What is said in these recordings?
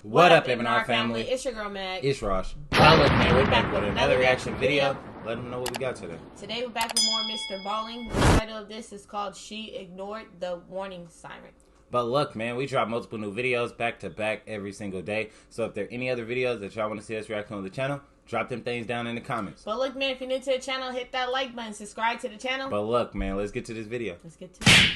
What up, MrBallen family? It's your girl Mag. It's Rosh. Man, we're back with another reaction video. Let them know what we got today. Today we're back with more MrBallen. The title of this is called She Ignored the Warning Siren. But look, man, we drop multiple new videos back to back every single day. So if there are any other videos that y'all want to see us react on the channel, drop them things down in the comments. But look, man, if you're new to the channel, hit that like button, subscribe to the channel. But look, man, let's get to this video. Let's get to it.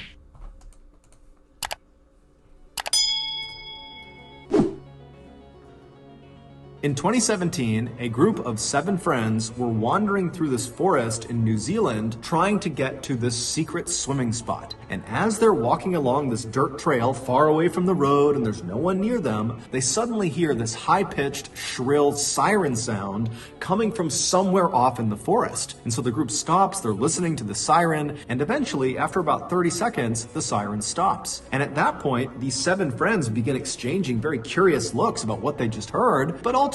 In 2017, a group of 7 friends were wandering through this forest in New Zealand trying to get to this secret swimming spot. And as they're walking along this dirt trail far away from the road and there's no one near them, they suddenly hear this high-pitched, shrill siren sound coming from somewhere off in the forest. And so the group stops, they're listening to the siren, and eventually, after about 30 seconds, the siren stops. And at that point, these 7 friends begin exchanging very curious looks about what they just heard, but ultimately,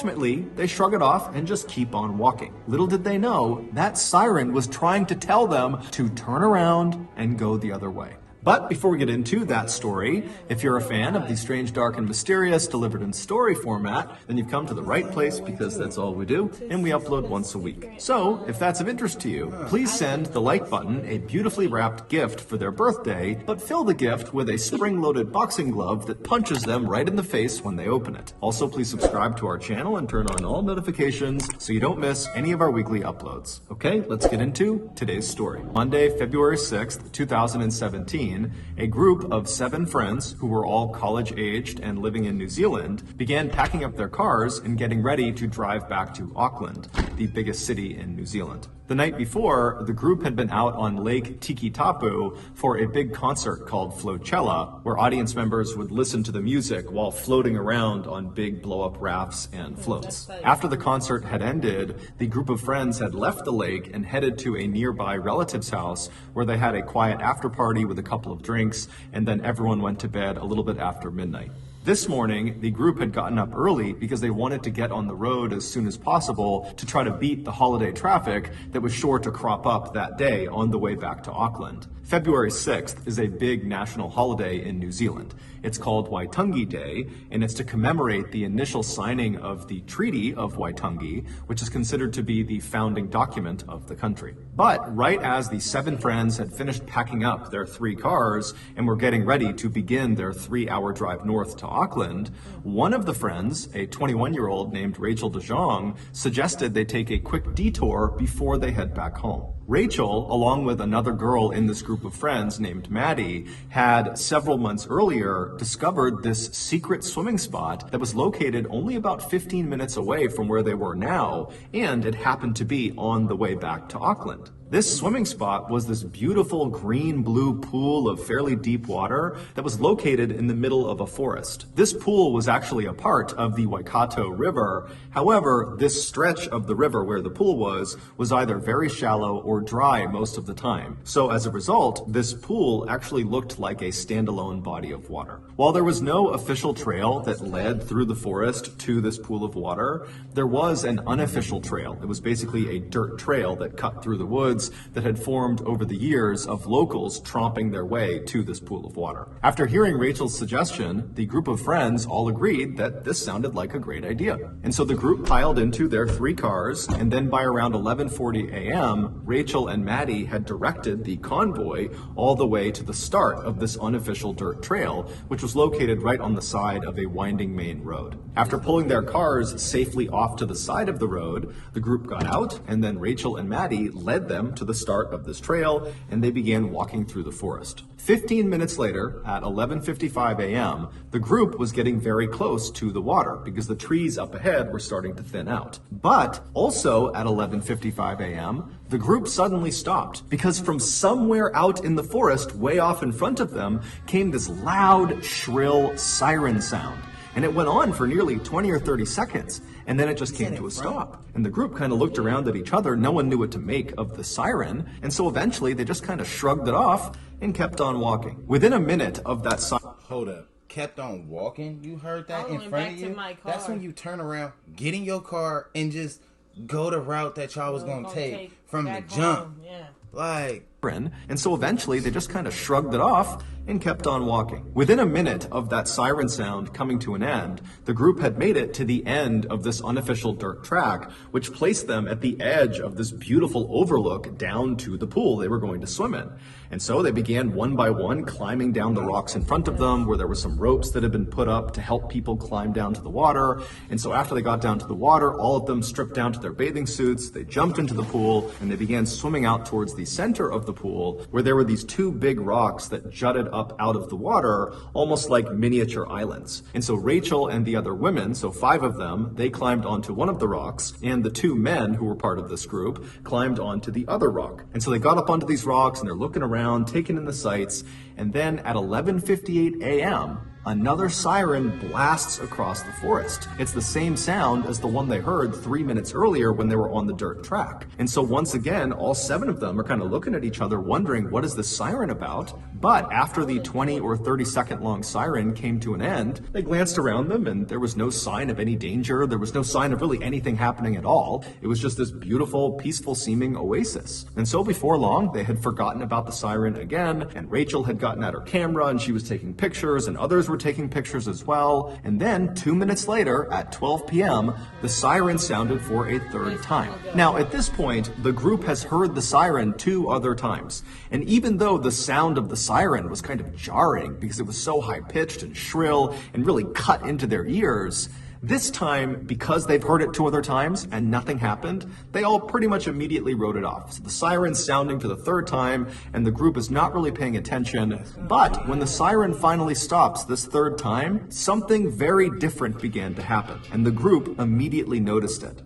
they shrug it off and just keep on walking. Little did they know, that siren was trying to tell them to turn around and go the other way. But before we get into that story, if you're a fan of the strange, dark, and mysterious delivered in story format, then you've come to the right place because that's all we do, and we upload once a week. So, if that's of interest to you, please send the like button a beautifully wrapped gift for their birthday, but fill the gift with a spring-loaded boxing glove that punches them right in the face when they open it. Also, please subscribe to our channel and turn on all notifications so you don't miss any of our weekly uploads. Okay, let's get into today's story. Monday, February 6th, 2017, a group of 7 friends who were all college-aged and living in New Zealand began packing up their cars and getting ready to drive back to Auckland, the biggest city in New Zealand. The night before, the group had been out on Lake Tikitapu for a big concert called Flocella, where audience members would listen to the music while floating around on big blow-up rafts and floats. After the concert had ended, the group of friends had left the lake and headed to a nearby relative's house where they had a quiet after-party with a couple of drinks, and then everyone went to bed a little bit after midnight. This morning, the group had gotten up early because they wanted to get on the road as soon as possible to try to beat the holiday traffic that was sure to crop up that day on the way back to Auckland. February 6th is a big national holiday in New Zealand. It's called Waitangi Day, and it's to commemorate the initial signing of the Treaty of Waitangi, which is considered to be the founding document of the country. But right as the 7 friends had finished packing up their 3 cars and were getting ready to begin their 3-hour drive north to Auckland, one of the friends, a 21-year-old named Rachel De Jong, suggested they take a quick detour before they head back home. Rachel, along with another girl in this group of friends named Maddie, had several months earlier discovered this secret swimming spot that was located only about 15 minutes away from where they were now, and it happened to be on the way back to Auckland. This swimming spot was this beautiful green-blue pool of fairly deep water that was located in the middle of a forest. This pool was actually a part of the Waikato River. However, this stretch of the river where the pool was either very shallow or dry most of the time. So as a result, this pool actually looked like a standalone body of water. While there was no official trail that led through the forest to this pool of water, there was an unofficial trail. It was basically a dirt trail that cut through the woods that had formed over the years of locals tromping their way to this pool of water. After hearing Rachel's suggestion, the group of friends all agreed that this sounded like a great idea. And so the group piled into their 3 cars, and then by around 11:40 a.m., Rachel and Maddie had directed the convoy all the way to the start of this unofficial dirt trail, which was located right on the side of a winding main road. After pulling their cars safely off to the side of the road, the group got out, and then Rachel and Maddie led them to the start of this trail, and they began walking through the forest. 15 minutes later, at 11:55 a.m., the group was getting very close to the water because the trees up ahead were starting to thin out. But also at 11:55 a.m., the group suddenly stopped because from somewhere out in the forest, way off in front of them, came this loud, shrill siren sound. And it went on for nearly 20 or 30 seconds, and then it just came to a stop. And the group kind of looked around at each other. No one knew what to make of the siren, and so eventually they just kind of shrugged it off and kept on walking. Within a minute of that Hold up. Kept on walking? You heard that in front of you? That's when you turn around, get in your car, and just go the route that y'all was going to take from the jump. Yeah. Like, and so eventually they just kind of shrugged it off and kept on walking. Within a minute of that siren sound coming to an end, the group had made it to the end of this unofficial dirt track, which placed them at the edge of this beautiful overlook down to the pool they were going to swim in. And so they began one by one climbing down the rocks in front of them, where there were some ropes that had been put up to help people climb down to the water. And so after they got down to the water, all of them stripped down to their bathing suits, they jumped into the pool, and they began swimming out towards the center of the pool, where there were these two big rocks that jutted up out of the water, almost like miniature islands. And so Rachel and the other women, so 5 of them, they climbed onto one of the rocks, and the 2 men who were part of this group climbed onto the other rock. And so they got up onto these rocks, and they're looking around, taking in the sights, and then at 11:58 a.m., another siren blasts across the forest. It's the same sound as the one they heard 3 minutes earlier when they were on the dirt track. And so once again, all 7 of them are kind of looking at each other wondering, what is this siren about? But after the 20 or 30 second long siren came to an end, they glanced around them and there was no sign of any danger. There was no sign of really anything happening at all. It was just this beautiful, peaceful seeming oasis. And so before long, they had forgotten about the siren again, and Rachel had gotten out her camera and she was taking pictures, and others were taking pictures as well. And then 2 minutes later, at 12 p.m., the siren sounded for a 3rd time. Now, at this point, the group has heard the siren 2 other times. And even though the sound of the siren was kind of jarring because it was so high-pitched and shrill and really cut into their ears, this time, because they've heard it 2 other times and nothing happened, they all pretty much immediately wrote it off. So the siren's sounding for the 3rd time, and the group is not really paying attention. But when the siren finally stops this 3rd time, something very different began to happen, and the group immediately noticed it.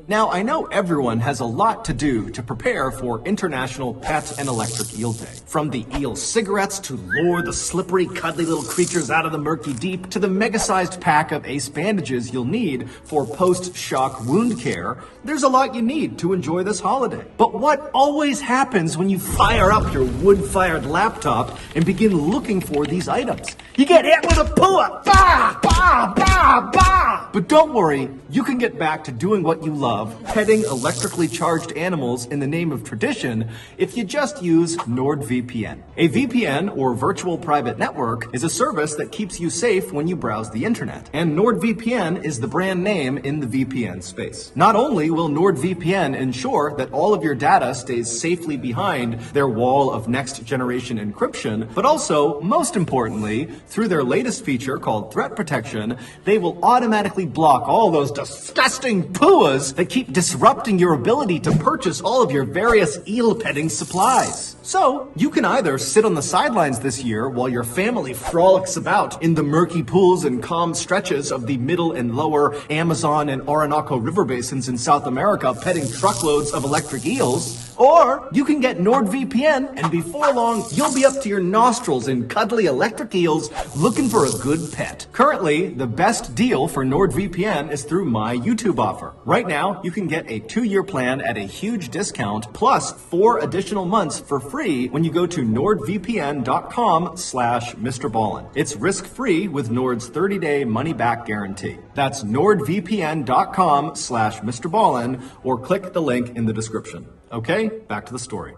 Now, I know everyone has a lot to do to prepare for International Pet and Electric Eel Day. From the eel cigarettes to lure the slippery, cuddly little creatures out of the murky deep, to the mega-sized pack of ace bandages you'll need for post-shock wound care, there's a lot you need to enjoy this holiday. But what always happens when you fire up your wood-fired laptop and begin looking for these items? You get hit with a pua! Bah! Bah! Bah! Bah! But don't worry, you can get back to doing what you love, petting electrically charged animals in the name of tradition, if you just use NordVPN. A VPN, or virtual private network, is a service that keeps you safe when you browse the internet. And NordVPN is the brand name in the VPN space. Not only will NordVPN ensure that all of your data stays safely behind their wall of next generation encryption, but also, most importantly, through their latest feature called Threat Protection, they will automatically block all those disgusting puas that keep disrupting your ability to purchase all of your various eel petting supplies. So, you can either sit on the sidelines this year while your family frolics about in the murky pools and calm stretches of the middle and lower Amazon and Orinoco river basins in South America petting truckloads of electric eels, or you can get NordVPN and before long, you'll be up to your nostrils in cuddly electric eels looking for a good pet. Currently, the best deal for NordVPN is through my YouTube offer. Right now, you can get a 2-year plan at a huge discount plus 4 additional months for free when you go to nordvpn.com/MrBallen. It's risk-free with Nord's 30-day money-back guarantee. That's nordvpn.com/MrBallen or click the link in the description. Okay, back to the story.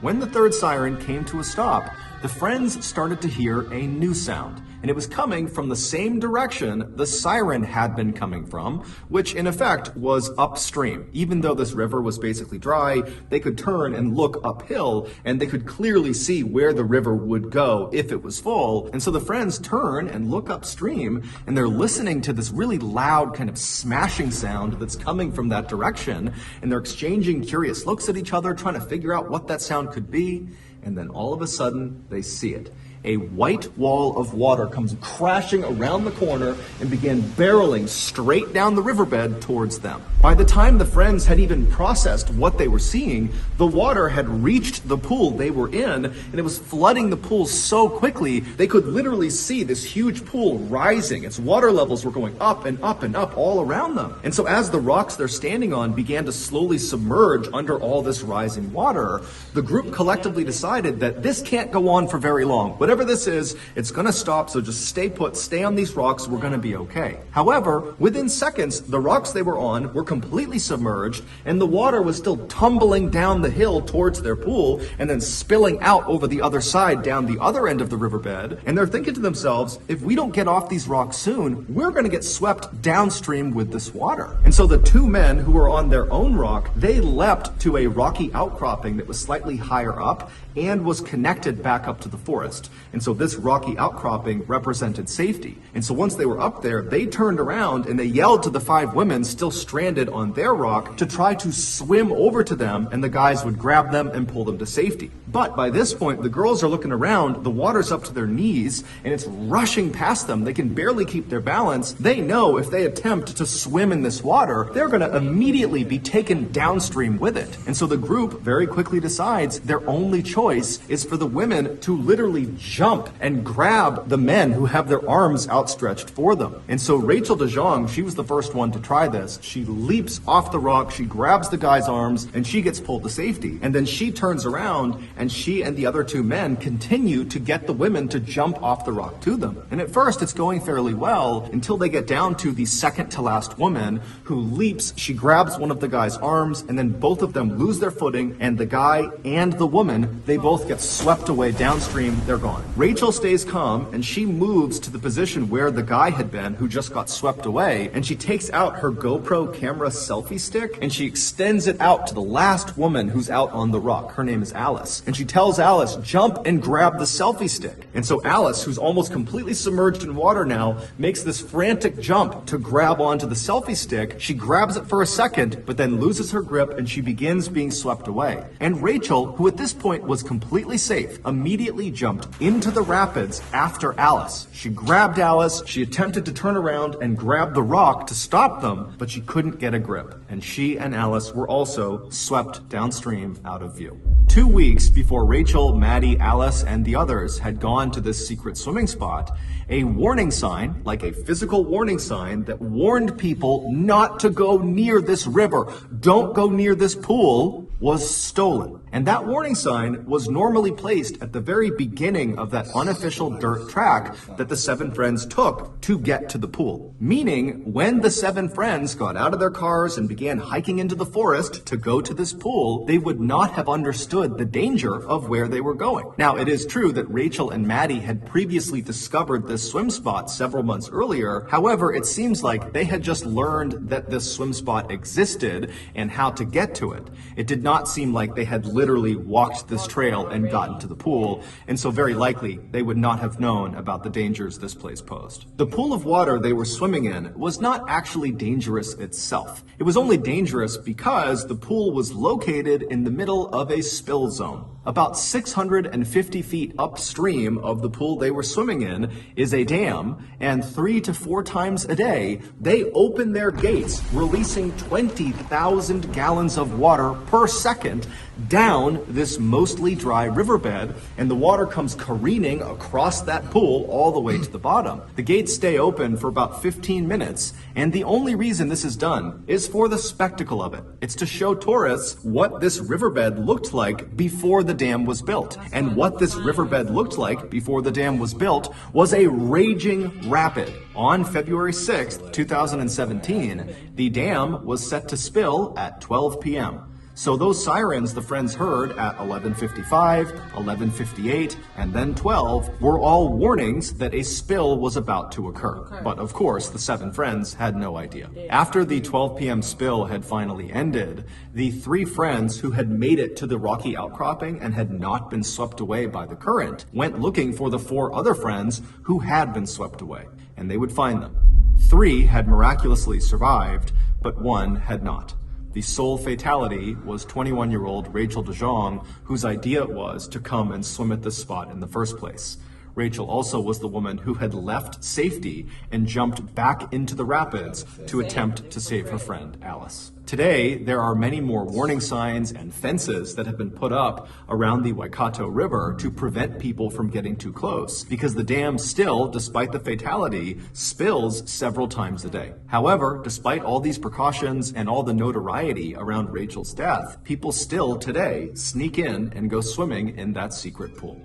When the 3rd siren came to a stop, the friends started to hear a new sound, and it was coming from the same direction the siren had been coming from, which in effect was upstream. Even though this river was basically dry, they could turn and look uphill, and they could clearly see where the river would go if it was full. And so the friends turn and look upstream, and they're listening to this really loud kind of smashing sound that's coming from that direction, and they're exchanging curious looks at each other, trying to figure out what that sound could be. And then all of a sudden, they see it. A white wall of water comes crashing around the corner and began barreling straight down the riverbed towards them. By the time the friends had even processed what they were seeing, the water had reached the pool they were in, and it was flooding the pool so quickly, they could literally see this huge pool rising. Its water levels were going up and up and up all around them. And so as the rocks they're standing on began to slowly submerge under all this rising water, the group collectively decided that this can't go on for very long. Whatever whatever this is, it's gonna stop, so just stay put, stay on these rocks, we're gonna be okay. However, within seconds, the rocks they were on were completely submerged, and the water was still tumbling down the hill towards their pool, and then spilling out over the other side down the other end of the riverbed. And they're thinking to themselves, if we don't get off these rocks soon, we're gonna get swept downstream with this water. And so the two men who were on their own rock, they leapt to a rocky outcropping that was slightly higher up and was connected back up to the forest. And so this rocky outcropping represented safety. And so once they were up there, they turned around and they yelled to the 5 women still stranded on their rock to try to swim over to them, and the guys would grab them and pull them to safety. But by this point, the girls are looking around, the water's up to their knees, and it's rushing past them. They can barely keep their balance. They know if they attempt to swim in this water, they're going to immediately be taken downstream with it. And so the group very quickly decides their only choice is for the women to literally jump and grab the men who have their arms outstretched for them. And so Rachel DeJong, she was the first one to try this. She leaps off the rock, she grabs the guy's arms, and she gets pulled to safety. And then she turns around, and she and the other 2 men continue to get the women to jump off the rock to them. And at first it's going fairly well until they get down to the second to last woman who leaps. She grabs one of the guy's arms, and then both of them lose their footing, and the guy and the woman, they both get swept away downstream. They're gone. Rachel stays calm, and she moves to the position where the guy had been who just got swept away, and she takes out her GoPro camera selfie stick and she extends it out to the last woman who's out on the rock. Her name is Alice. And she tells Alice, jump and grab the selfie stick. And so Alice, who's almost completely submerged in water now, makes this frantic jump to grab onto the selfie stick. She grabs it for a second, but then loses her grip and she begins being swept away. And Rachel, who at this point was completely safe, immediately jumped into the rapids after Alice. She grabbed Alice, she attempted to turn around and grab the rock to stop them, but she couldn't get a grip. And she and Alice were also swept downstream out of view. 2 weeks before Rachel, Maddie, Alice, and the others had gone to this secret swimming spot, a warning sign, like a physical warning sign that warned people not to go near this river, don't go near this pool, was stolen. And that warning sign was normally placed at the very beginning of that unofficial dirt track that the 7 friends took to get to the pool. Meaning, when the 7 friends got out of their cars and began hiking into the forest to go to this pool, they would not have understood the danger of where they were going. Now, it is true that Rachel and Maddie had previously discovered this swim spot several months earlier. However, it seems like they had just learned that this swim spot existed and how to get to it. It did not seem like they had literally walked this trail and gotten to the pool, and so very likely they would not have known about the dangers this place posed. The pool of water they were swimming in was not actually dangerous itself. It was only dangerous because the pool was located in the middle of a spill zone. About 650 feet upstream of the pool they were swimming in is a dam, and 3 to 4 times a day, they open their gates, releasing 20,000 gallons of water per second down this mostly dry riverbed, and the water comes careening across that pool all the way to the bottom. The gates stay open for about 15 minutes, and the only reason this is done is for the spectacle of it. It's to show tourists what this riverbed looked like before the dam was built. And what this riverbed looked like before the dam was built was a raging rapid. On February 6th, 2017, the dam was set to spill at 12 p.m. So those sirens the friends heard at 11:55, 11:58, and then 12 were all warnings that a spill was about to occur. But of course, the 7 friends had no idea. After the 12 p.m. spill had finally ended, the 3 friends who had made it to the rocky outcropping and had not been swept away by the current went looking for the 4 other friends who had been swept away, and they would find them. 3 had miraculously survived, but 1 had not. The sole fatality was 21-year-old Rachel DeJong, whose idea it was to come and swim at this spot in the first place. Rachel also was the woman who had left safety and jumped back into the rapids to attempt to save her friend, Alice. Today, there are many more warning signs and fences that have been put up around the Waikato River to prevent people from getting too close, because the dam still, despite the fatality, spills several times a day. However, despite all these precautions and all the notoriety around Rachel's death, people still today sneak in and go swimming in that secret pool.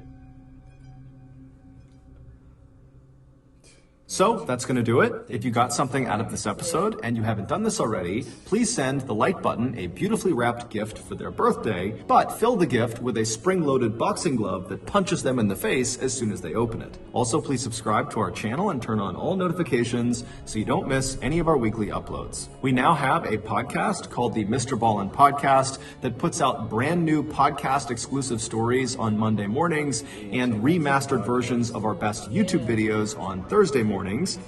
So that's going to do it. If you got something out of this episode and you haven't done this already, please send the like button a beautifully wrapped gift for their birthday, but fill the gift with a spring-loaded boxing glove that punches them in the face as soon as they open it. Also, please subscribe to our channel and turn on all notifications so you don't miss any of our weekly uploads. We now have a podcast called the MrBallen Podcast that puts out brand new podcast exclusive stories on Monday mornings and remastered versions of our best YouTube videos on Thursday mornings.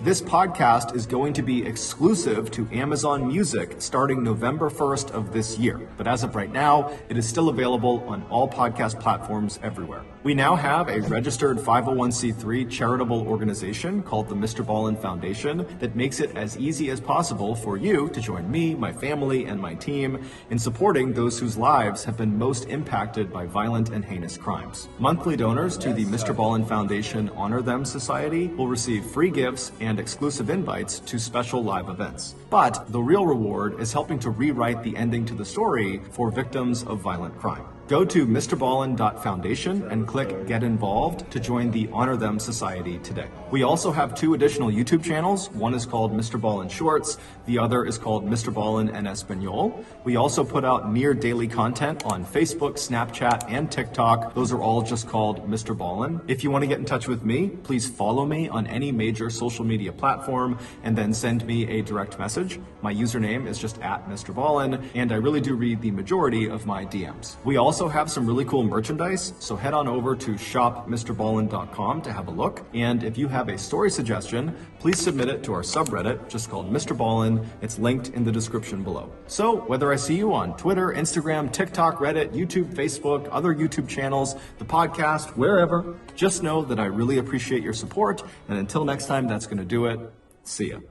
This podcast is going to be exclusive to Amazon Music starting November 1st of this year. But as of right now, it is still available on all podcast platforms everywhere. We now have a registered 501c3 charitable organization called the MrBallen Foundation that makes it as easy as possible for you to join me, my family, and my team in supporting those whose lives have been most impacted by violent and heinous crimes. Monthly donors to the MrBallen Foundation Honor Them Society will receive free gifts and exclusive invites to special live events. But the real reward is helping to rewrite the ending to the story for victims of violent crime. Go to MrBallen.Foundation and click Get Involved to join the Honor Them Society today. We also have 2 additional YouTube channels. One is called MrBallen Shorts. The other is called MrBallen en Espanol. We also put out near daily content on Facebook, Snapchat, and TikTok. Those are all just called MrBallen. If you want to get in touch with me, please follow me on any major social media platform and then send me a direct message. My username is just @MrBallen, and I really do read the majority of my DMs. We also have some really cool merchandise, so head on over to shopmrballen.com to have a look. And if you have a story suggestion, please submit it to our subreddit, just called MrBallen. It's linked in the description below. So whether I see you on Twitter, Instagram, TikTok, Reddit, YouTube, Facebook, other YouTube channels, the podcast, wherever, just know that I really appreciate your support. And until next time, that's going to do it. See ya.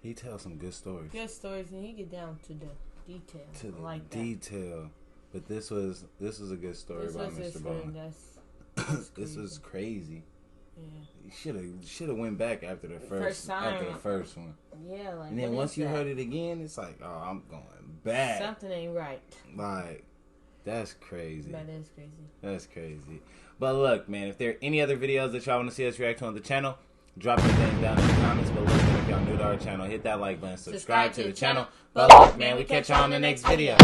He tells some good stories. Good stories, and you get down to the detail. To the like detail. But this was a good story about MrBallen. This was crazy. Yeah. You should have went back after the first one. Yeah, like. And then once you heard it again, it's like, oh, I'm going back. Something ain't right. Like, that's crazy. That is crazy. That's crazy. But look, man, if there are any other videos that y'all want to see us react to on the channel, drop them things down in the comments below. If y'all new to our channel, hit that like button, subscribe to the channel. But look, man, we catch y'all on the next video.